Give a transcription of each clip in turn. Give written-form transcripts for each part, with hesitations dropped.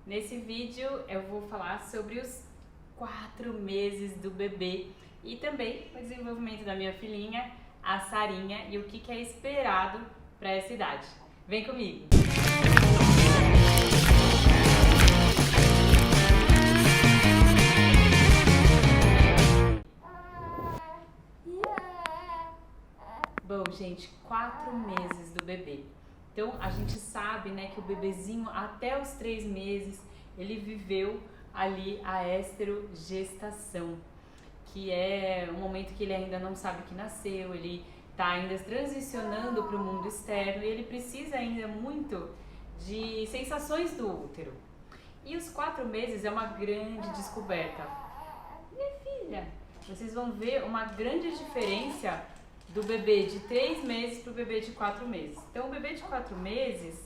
Nesse vídeo eu vou falar sobre os 4 meses do bebê e também o desenvolvimento da minha filhinha, a Sarinha, e o que é esperado para essa idade. Vem comigo! Bom, gente, 4 meses do bebê. Então, a gente sabe, né, que o bebezinho, até os 3 meses, ele viveu ali a esterogestação, que é um momento que ele ainda não sabe que nasceu, ele está ainda transicionando para o mundo externo e ele precisa ainda muito de sensações do útero. E os 4 meses é uma grande descoberta. Minha filha, vocês vão ver uma grande diferença do bebê de 3 meses para o bebê de 4 meses. Então, o bebê de 4 meses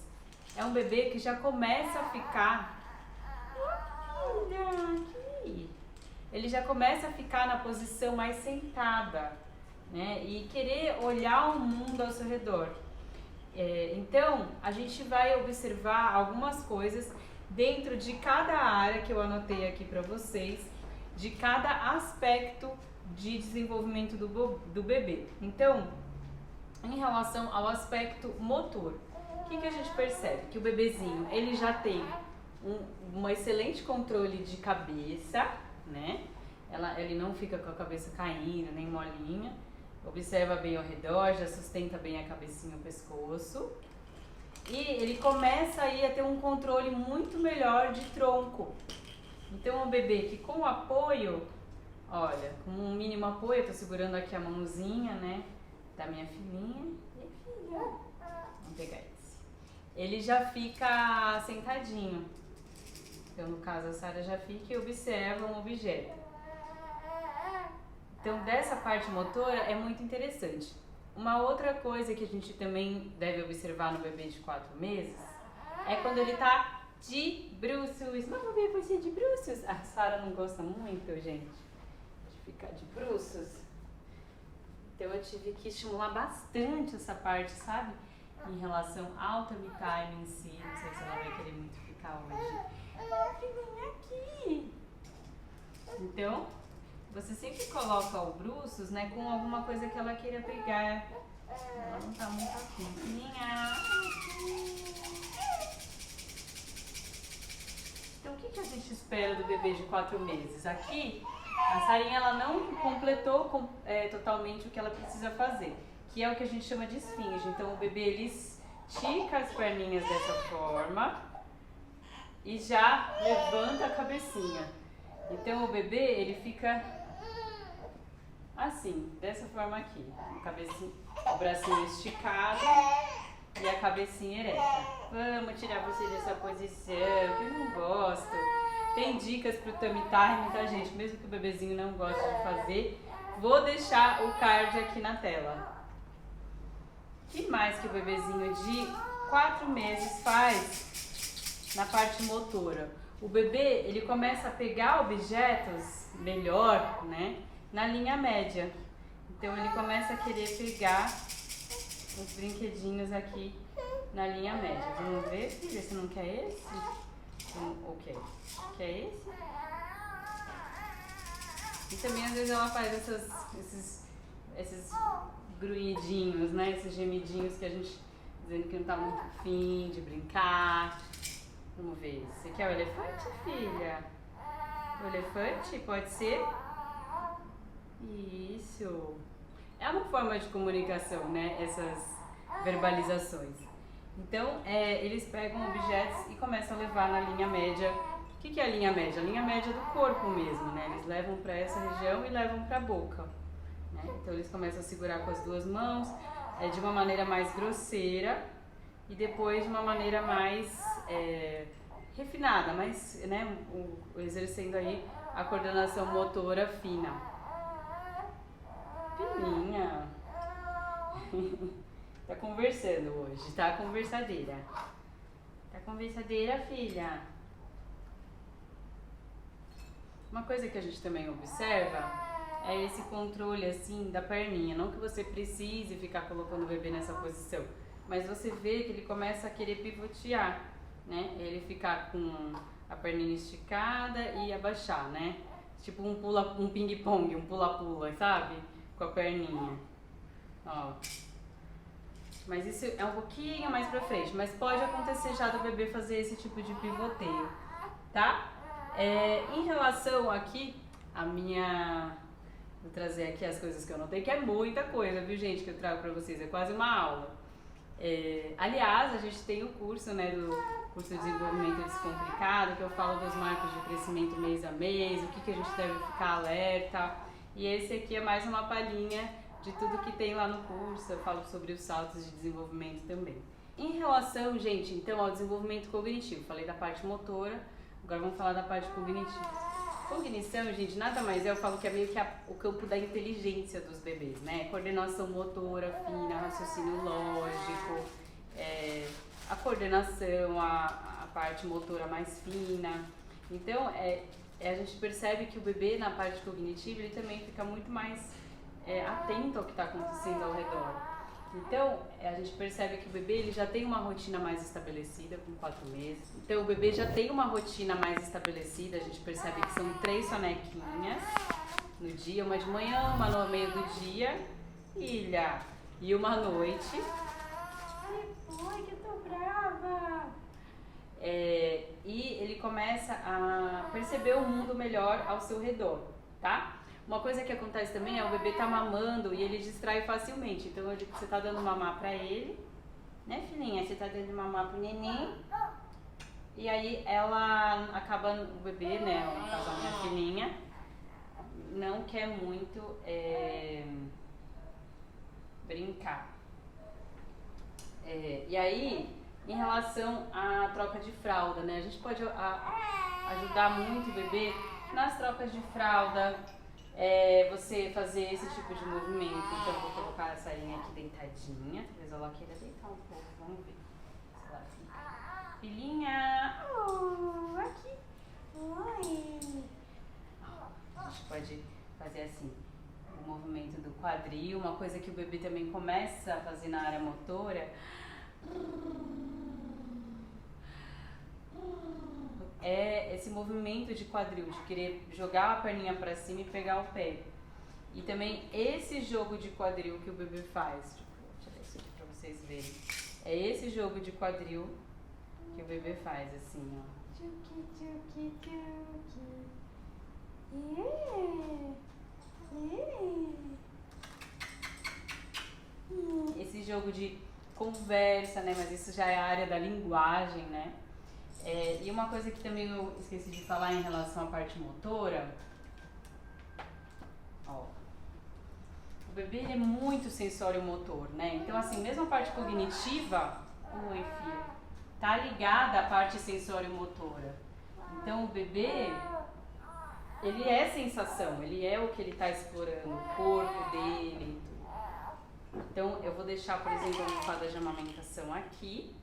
é um bebê que já começa a ficar... Ele já começa a ficar na posição mais sentada, né? E querer olhar o mundo ao seu redor. Então, a gente vai observar algumas coisas dentro de cada área que eu anotei aqui para vocês, de cada aspecto de desenvolvimento do bebê. Então, em relação ao aspecto motor, o que a gente percebe? Que o bebezinho, ele já tem um excelente controle de cabeça, né? Ele não fica com a cabeça caindo, nem molinha. Observa bem ao redor, já sustenta bem a cabecinha, o pescoço. E ele começa aí a ter um controle muito melhor de tronco. Então, é um bebê que com o apoio, olha, com um mínimo apoio, eu tô segurando aqui a mãozinha, né, da minha filhinha. E filha, vamos pegar esse. Ele já fica sentadinho. Então, no caso, a Sara já fica e observa um objeto. Então, dessa parte motora é muito interessante. Uma outra coisa que a gente também deve observar no bebê de 4 meses é quando ele tá de bruços. Mamãe, você é de bruços? A Sara não gosta muito, gente, de ficar de bruços. Então, eu tive que estimular bastante essa parte, sabe? Em relação ao tummy time em si. Não sei se ela vai querer muito ficar hoje. Vem aqui! Então, você sempre coloca o bruços, né, com alguma coisa que ela queira pegar. Ela não tá muito afim. Então, o que a gente espera do bebê de 4 meses? Aqui, a Sarinha, ela não completou totalmente o que ela precisa fazer, que é o que a gente chama de esfinge. Então, o bebê, ele estica as perninhas dessa forma e já levanta a cabecinha. Então, o bebê, ele fica assim, dessa forma aqui, o bracinho esticado e a cabecinha ereta. Vamos tirar você dessa posição, que eu não gosto. Tem dicas pro tummy time, tá, gente? Mesmo que o bebezinho não goste de fazer, vou deixar o card aqui na tela. O que mais que o bebezinho de 4 meses faz na parte motora? O bebê, ele começa a pegar objetos melhor, né, na linha média. Então, ele começa a querer pegar os brinquedinhos aqui na linha média. Vamos ver, filha, você não quer esse? Ok. Quer esse? E também, às vezes, ela faz esses grunhidinhos, né, esses gemidinhos que a gente dizendo que não tá muito afim de brincar. Vamos ver. Você quer o elefante, filha? O elefante? Pode ser? Isso. É uma forma de comunicação, né? Essas verbalizações. Então, eles pegam objetos e começam a levar na linha média. O que é a linha média? A linha média do corpo mesmo, né? Eles levam para essa região e levam para a boca, né? Então, eles começam a segurar com as 2 mãos, de uma maneira mais grosseira e depois de uma maneira mais refinada, mas, né, exercendo aí a coordenação motora fina. Filhinha, tá conversando hoje, tá conversadeira. Tá conversadeira, filha. Uma coisa que a gente também observa é esse controle assim da perninha. Não que você precise ficar colocando o bebê nessa posição, mas você vê que ele começa a querer pivotear, né? Ele ficar com a perninha esticada e abaixar, né? Tipo um ping-pong, um pula-pula, sabe? Com a perninha. Ó. Mas isso é um pouquinho mais pra frente, mas pode acontecer já do bebê fazer esse tipo de pivoteio, tá? Em relação aqui, vou trazer aqui as coisas que eu notei, que é muita coisa, viu, gente, que eu trago pra vocês, é quase uma aula. Aliás, a gente tem o curso, né, do curso de desenvolvimento descomplicado, que eu falo dos marcos de crescimento mês a mês, o que a gente deve ficar alerta. E esse aqui é mais uma palhinha de tudo que tem lá no curso, eu falo sobre os saltos de desenvolvimento também. Em relação, gente, então, ao desenvolvimento cognitivo, falei da parte motora, agora vamos falar da parte cognitiva. Cognição, gente, nada mais eu falo que é meio que o campo da inteligência dos bebês, né? Coordenação motora fina, raciocínio lógico, a coordenação, a parte motora mais fina. Então, a gente percebe que o bebê, na parte cognitiva, ele também fica muito mais atento ao que está acontecendo ao redor. Então, a gente percebe que o bebê ele já tem uma rotina mais estabelecida com 4 meses. Então, o bebê já tem uma rotina mais estabelecida. A gente percebe que são 3 sonequinhas no dia, uma de manhã, uma no meio do dia, e uma à noite. Ai, que eu tô brava! E ele começa a perceber o mundo melhor ao seu redor, tá? Uma coisa que acontece também é o bebê tá mamando e ele distrai facilmente. Então, você tá dando mamar pra ele, né, filhinha? Você tá dando mamar pro neném. E aí ela acaba, o bebê, né, no caso a minha filhinha, não quer muito brincar. E aí, em relação à troca de fralda, né, a gente pode ajudar muito o bebê nas trocas de fralda, você fazer esse tipo de movimento. Então, eu vou colocar a Sarinha aqui deitadinha, talvez ela queira deitar um pouco, vamos ver se ela fica. Filhinha, aqui, oi. A gente pode fazer assim, o movimento do quadril, uma coisa que o bebê também começa a fazer na área motora, é esse movimento de quadril, de querer jogar a perninha pra cima e pegar o pé. E também esse jogo de quadril que o bebê faz. Vou tirar isso aqui pra vocês verem. É esse jogo de quadril que o bebê faz, assim, ó. Tchuki, tchuki, tchuki. Esse jogo de conversa, né? Mas isso já é a área da linguagem, né? E uma coisa que também eu esqueci de falar em relação à parte motora, ó, o bebê ele é muito sensório-motor, né? Então, assim, mesmo a parte cognitiva, oi filha, tá ligada à parte sensório-motora. Então, o bebê, ele é sensação, ele é o que ele tá explorando, o corpo dele e tudo. Então, eu vou deixar, por exemplo, a almofada de amamentação aqui.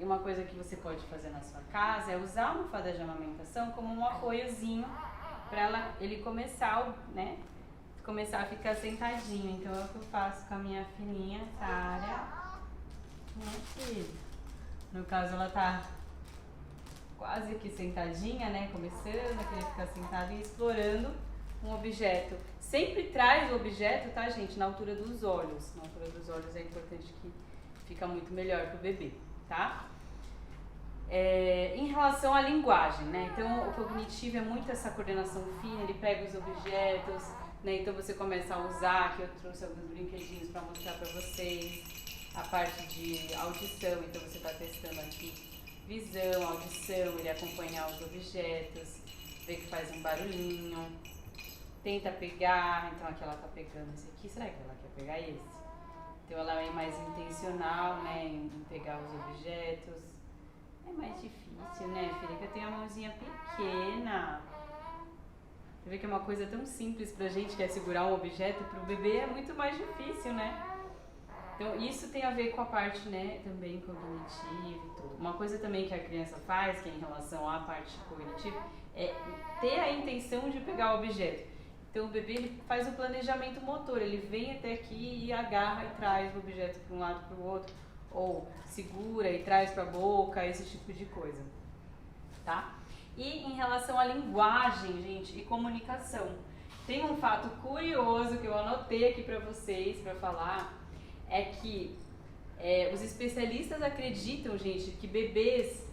E uma coisa que você pode fazer na sua casa é usar a almofada de amamentação como um apoiozinho para ele começar, né, começar a ficar sentadinho. Então é o que eu faço com a minha filhinha, Sara. Minha filha. No caso ela tá quase que sentadinha, né, começando a querer ficar sentada e explorando um objeto. Sempre traz o objeto, tá, gente, na altura dos olhos. Na altura dos olhos é importante que fica muito melhor pro bebê. Tá? Em relação à linguagem, né? Então o cognitivo é muito essa coordenação fina, ele pega os objetos, né? Então você começa a usar, que eu trouxe alguns brinquedinhos para mostrar para vocês, a parte de audição, então você está testando aqui visão, audição, ele acompanhar os objetos, vê que faz um barulhinho, tenta pegar, então aqui ela está pegando esse aqui, será que ela quer pegar esse? Então ela é mais intencional, né, em pegar os objetos. É mais difícil, né, filha? Que eu tenho a mãozinha pequena. Você vê que é uma coisa tão simples pra gente, que é segurar um objeto, pro bebê é muito mais difícil, né? Então isso tem a ver com a parte, né, também cognitiva e tudo. Uma coisa também que a criança faz, que é em relação à parte cognitiva, é ter a intenção de pegar o objeto. Então o bebê ele faz o planejamento motor, ele vem até aqui e agarra e traz o objeto para um lado para o outro, ou segura e traz para a boca, esse tipo de coisa. tá? E em relação à linguagem, gente, e comunicação, tem um fato curioso que eu anotei aqui para vocês, para falar, é que os especialistas acreditam, gente, que bebês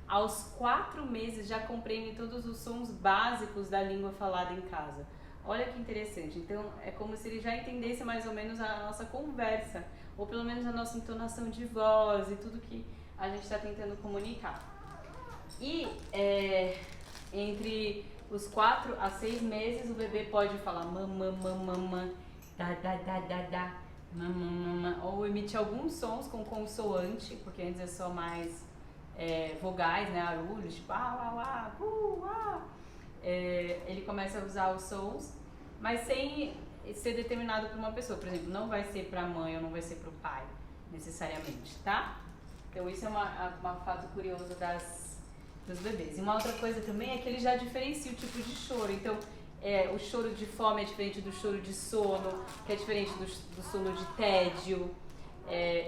aos 4 meses já compreendem todos os sons básicos da língua falada em casa. Olha que interessante. Então, é como se ele já entendesse mais ou menos a nossa conversa, ou pelo menos a nossa entonação de voz e tudo que a gente está tentando comunicar. E entre os 4 a 6 meses, o bebê pode falar mamã, mamã, da, da, mamã, ou emitir alguns sons com consoante, porque antes é só mais vogais, né, arulhos, tipo ele começa a usar os sons, mas sem ser determinado por uma pessoa. Por exemplo, não vai ser para a mãe ou não vai ser para o pai, necessariamente, tá? Então isso é um fato curioso dos bebês. E uma outra coisa também é que ele já diferencia o tipo de choro. Então, o choro de fome é diferente do choro de sono, que é diferente do sono de tédio.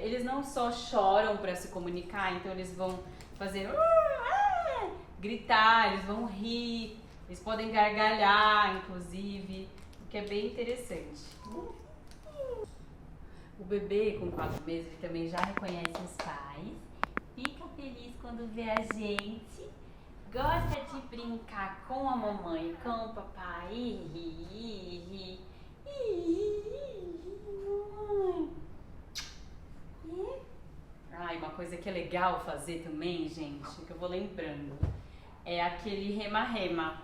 Eles não só choram para se comunicar, então eles vão fazer gritar, eles vão rir, eles podem gargalhar, inclusive, o que é bem interessante. O bebê com 4 meses ele também já reconhece os pais, fica feliz quando vê a gente, gosta de brincar com a mamãe, com o papai, ri. Uma coisa que é legal fazer também, gente, que eu vou lembrando, é aquele rema-rema.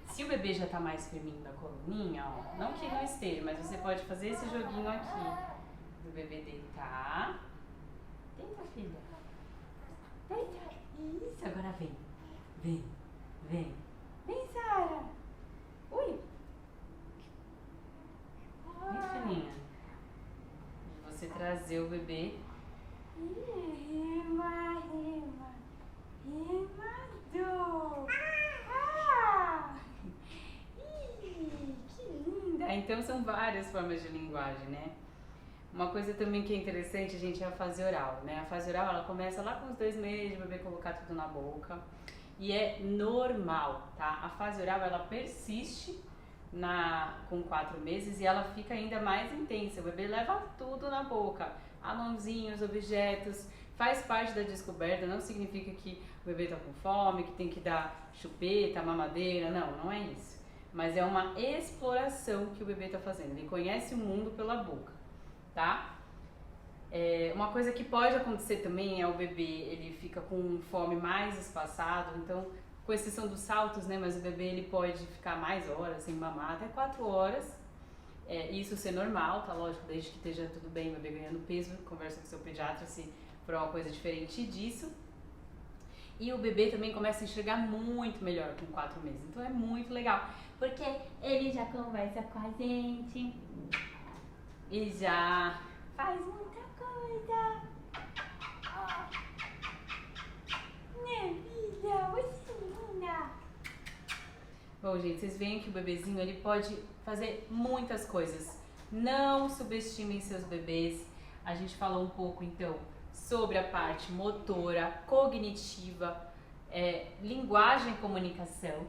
Se o bebê já tá mais firminho da coluninha, ó, não que não esteja, mas você pode fazer esse joguinho aqui, do bebê deitar. Deita, filha. Deita. Isso, agora vem. Vem, Sara. Ui. Vem, filhinha. Você trazer o bebê. Remador. Que linda. Então são várias formas de linguagem, né? Uma coisa também que é interessante, gente, é a fase oral, né? A fase oral, ela começa lá com os 2 meses, o bebê colocar tudo na boca. E é normal, tá? A fase oral, ela persiste com 4 meses e ela fica ainda mais intensa. O bebê leva tudo na boca. A mãozinha, os objetos, faz parte da descoberta, não significa que o bebê tá com fome, que tem que dar chupeta, mamadeira, não é isso. Mas é uma exploração que o bebê tá fazendo, ele conhece o mundo pela boca, tá? Uma coisa que pode acontecer também é o bebê, ele fica com fome mais espaçado, então, com exceção dos saltos, né, mas o bebê ele pode ficar mais horas sem mamar, até 4 horas, isso ser normal, tá? Lógico, desde que esteja tudo bem, o bebê ganhando peso, conversa com seu pediatra se for uma coisa diferente disso. E o bebê também começa a enxergar muito melhor com 4 meses, então é muito legal, porque ele já conversa com a gente e já faz muita coisa. Minha vida, você é linda. Bom, gente, vocês veem que o bebezinho ele pode fazer muitas coisas. Não subestimem seus bebês. A gente falou um pouco, então, sobre a parte motora, cognitiva, linguagem e comunicação.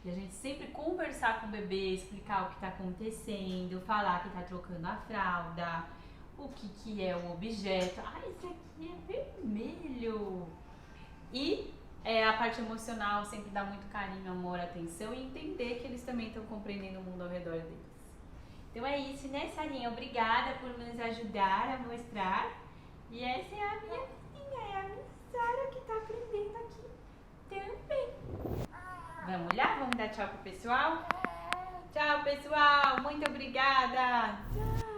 E a gente sempre conversar com o bebê, explicar o que está acontecendo, falar que está trocando a fralda, o que é o objeto. Esse aqui é vermelho. E a parte emocional, sempre dar muito carinho, amor, atenção e entender que eles também estão compreendendo o mundo ao redor deles. Então é isso, né, Sarinha? Obrigada por nos ajudar a mostrar. E essa é a minha filhinha, é a minha Sara que está aprendendo aqui também. Vamos lá? Vamos dar tchau pro pessoal? Tchau, pessoal! Muito obrigada! Tchau!